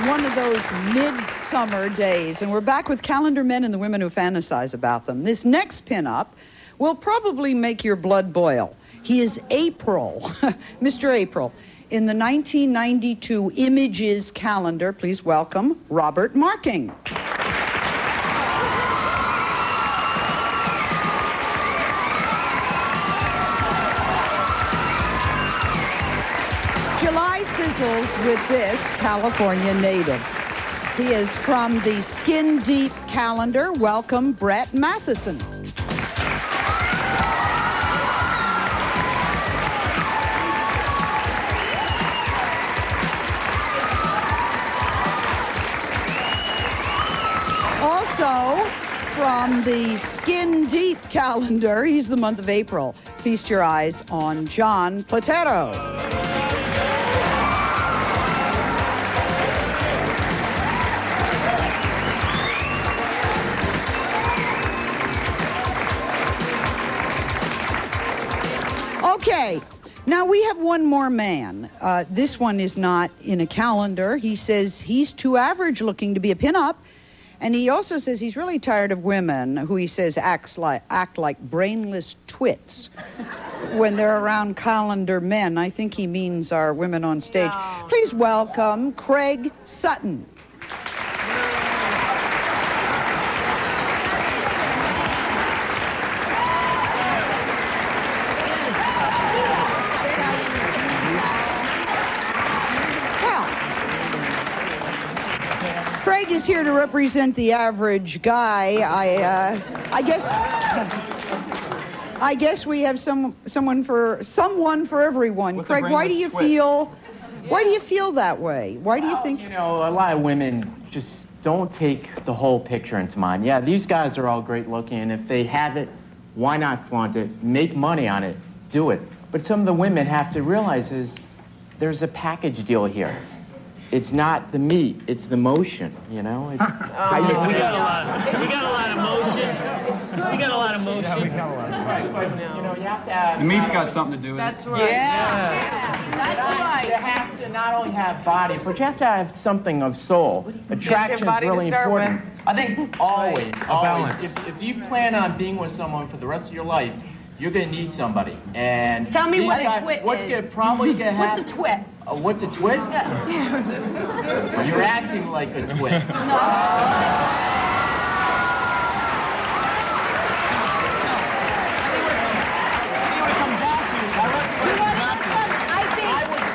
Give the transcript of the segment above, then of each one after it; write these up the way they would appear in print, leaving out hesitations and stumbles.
one of those midsummer days, and we're back with calendar men and the women who fantasize about them. This next pinup will probably make your blood boil. He is April, Mr. April. In the 1992 Images calendar, please welcome Robert Marking. July sizzles with this California native. He is from the Skin Deep calendar. Welcome, Brett Matheson. Also, from the Skin Deep calendar, he's the month of April. Feast your eyes on John Platero. Okay, now we have one more man. This one is not in a calendar. He says he's too average looking to be a pinup. And he also says he's really tired of women who he says act like brainless twits when they're around calendar men. I think he means our women on stage. No. Please welcome Craig Sutton. Craig is here to represent the average guy. I guess we have someone for everyone. With Craig, why do you feel that way? Why do you think? You know, a lot of women just don't take the whole picture into mind. Yeah, these guys are all great looking, and if they have it, why not flaunt it? Make money on it. Do it. But some of the women have to realize is there's a package deal here. It's not the meat, it's the motion, you know? It's how you we got a lot of motion. We got a lot of motion. Yeah, we got a lot of motion. But, you know, you have to have... The meat's got something to do with it. That's right. Yeah. That's right. You have to not only have body, but you have to have something of soul. Attraction is really important. I think always. Balance. If you plan on being with someone for the rest of your life, you're going to need somebody. And tell me what a twit is. What's a twit? What's a twit? Yeah. You're acting like a twit. No.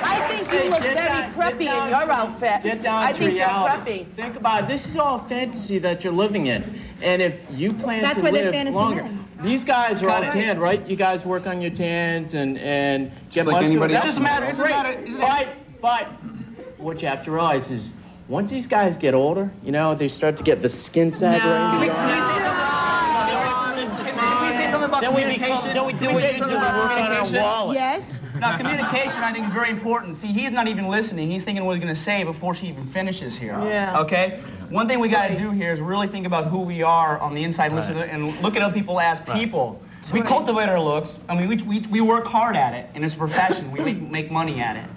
I think you look very preppy in your outfit. Get down to reality. Think about it. This is all fantasy that you're living in. And if you plan to live longer... These guys are all tanned, right? You guys work on your tans and get like muscular. It doesn't matter. But what you have to realize is once these guys get older, you know, they start to get the skin sag. Can we say something about communication? Then we do what you do. We work on our wallet. Yes? Now, communication, I think, is very important. See, he's not even listening. He's thinking what he's going to say before she even finishes here. Yeah. Okay? One thing we got to do here is really think about who we are on the inside, listen to, and look at other people as people. We cultivate our looks. I mean, we work hard at it, and it's a profession. We make money at it.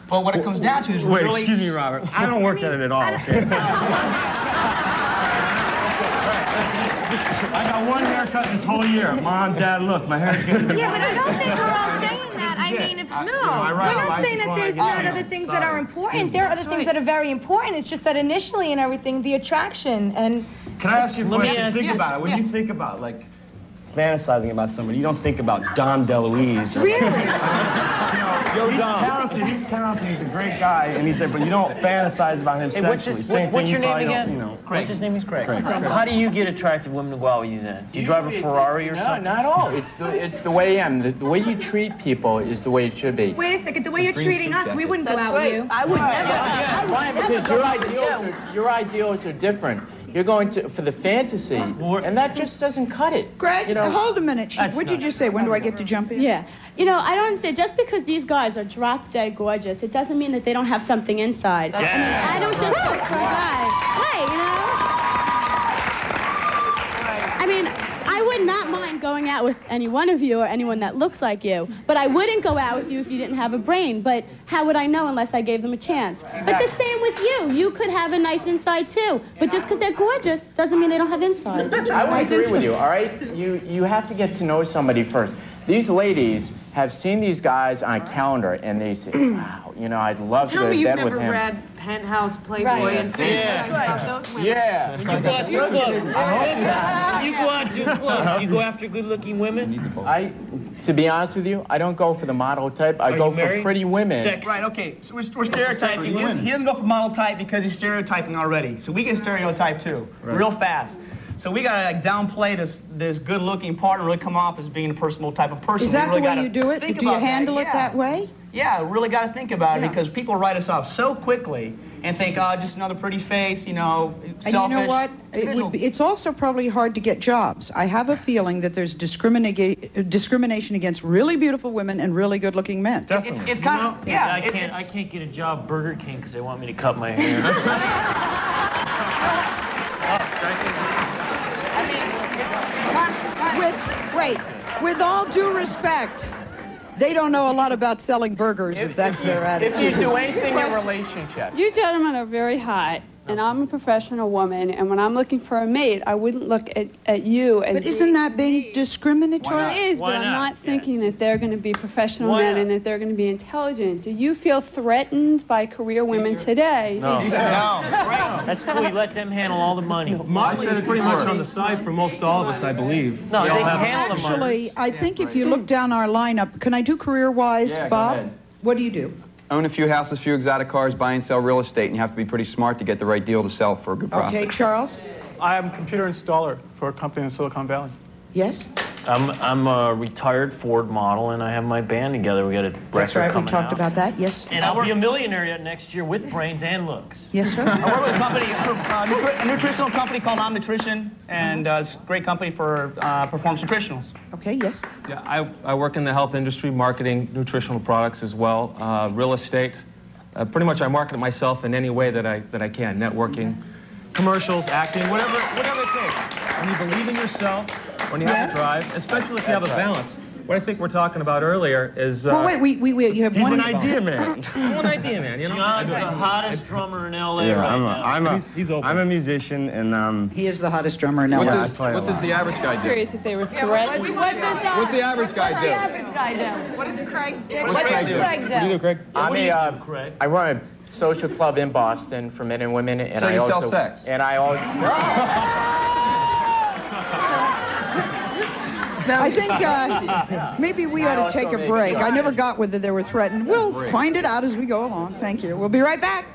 But what it comes down to is really... Wait, excuse me, Robert. I don't work at it at all, okay? I got one haircut this whole year. Mom, Dad, look, my hair's getting... Yeah, but I don't think we're all saying that. I mean, we're not saying that there's not other things that are important. There are other things that are very important. It's just that initially and everything, the attraction and... Can I ask you a question? Think about it. When you think about, like, fantasizing about somebody, you don't think about Dom DeLuise. Really? He's talented, he's a great guy, and he said, but you don't fantasize about him sexually. What's your name again? Craig. What's his name? He's Craig. How do you get attractive women to go out with you then? Do you drive a Ferrari or something? No, not at all. It's the way I am. The way you treat people is the way it should be. Wait a second, the way you're treating us, we wouldn't go out with you. I would never. Why? Because your ideals are different. You're going for the fantasy, and that just doesn't cut it. Greg, hold a minute. What'd you just say? When do I get to jump in? Yeah. You know, I don't understand. Just because these guys are drop-dead gorgeous, it doesn't mean that they don't have something inside. Yeah. I mean, I don't just look for a guy. Hey, you know? I mean, I I would not mind going out with any one of you or anyone that looks like you, but I wouldn't go out with you if you didn't have a brain. But how would I know unless I gave them a chance? Exactly. But the same with you. You could have a nice inside too, but just because they're gorgeous doesn't mean they don't have inside. I would agree with you, all right? You have to get to know somebody first. These ladies have seen these guys on a calendar, and they say, wow, you know, I'd love to go to bed with him. Tell me you've never read Penthouse, Playboy, Right. and Fancy. Yeah. About those women. Yeah. You go after you go out to a club. You go after good-looking women. To be honest with you, I don't go for the model type. I Are go you for married? pretty women. Sexy. Right, okay, so we're stereotyping. He doesn't go for model type because he's stereotyping already. So we can stereotype too, real fast. So we gotta like downplay this good-looking part and really come off as being a personable type of person. Is that really the way gotta you do it? think Do you about handle it Yeah. that way? Yeah, really got to think about it Yeah. because people write us off so quickly and think, oh, just another pretty face, you know, And selfish. you know what? It's also probably hard to get jobs. I have a feeling that there's discrimination against really beautiful women and really good-looking men. It's kind of, yeah. I can't get a job at Burger King because they want me to cut my hair. With all due respect, they don't know a lot about selling burgers if that's their attitude. If you do anything in relationships. You gentlemen are very hot, and I'm a professional woman, and when I'm looking for a mate, I wouldn't look at you as... But isn't that being discriminatory? It is, Why but I'm not? not thinking that they're going to be professional Why men not? and that they're going to be intelligent. Do you feel threatened by career women today? No. No. That's cool. You let them handle all the money. Modeling is pretty much on the side for most all of us, I believe. No, We they all can have- handle the money. Actually, I think if you look down our lineup, can I do career-wise, Yeah, go Bob? ahead. What do you do? Own a few houses, few exotic cars, buy and sell real estate, and you have to be pretty smart to get the right deal to sell for a good profit. Okay, Charles? I'm a computer installer for a company in Silicon Valley. Yes? I'm a retired Ford model, and I have my band together. We got a record That's right, we coming talked out. about that. Yes? And I'll be a millionaire next year with brains and looks. Yes, sir? I work with a company, a nutritional company called Om Nutrition, and it's a great company for performance nutritionals. Okay, yes? Yeah, I work in the health industry, marketing nutritional products as well, real estate. Pretty much I market it myself in any way that I can, networking, commercials, acting, whatever it takes. When you believe in yourself, when you have to drive, especially if you have a balance. What I think we're talking about earlier is... Well, wait, you have he's one... an idea man. I'm an idea man, you know? John's the hottest drummer in L.A. right now. I'm a musician, and He is the hottest drummer in LA. What does the average guy do? Curious if they were threatened. What's the average guy do? Average guy do. What does Craig do? What's Craig do? Craig What do you do, Craig? I run a social club in Boston for men and women, and So I you also sell sex? And I also. I think maybe we ought to take a break. I never got whether they were threatened. We'll find it out as we go along. Thank you. We'll be right back.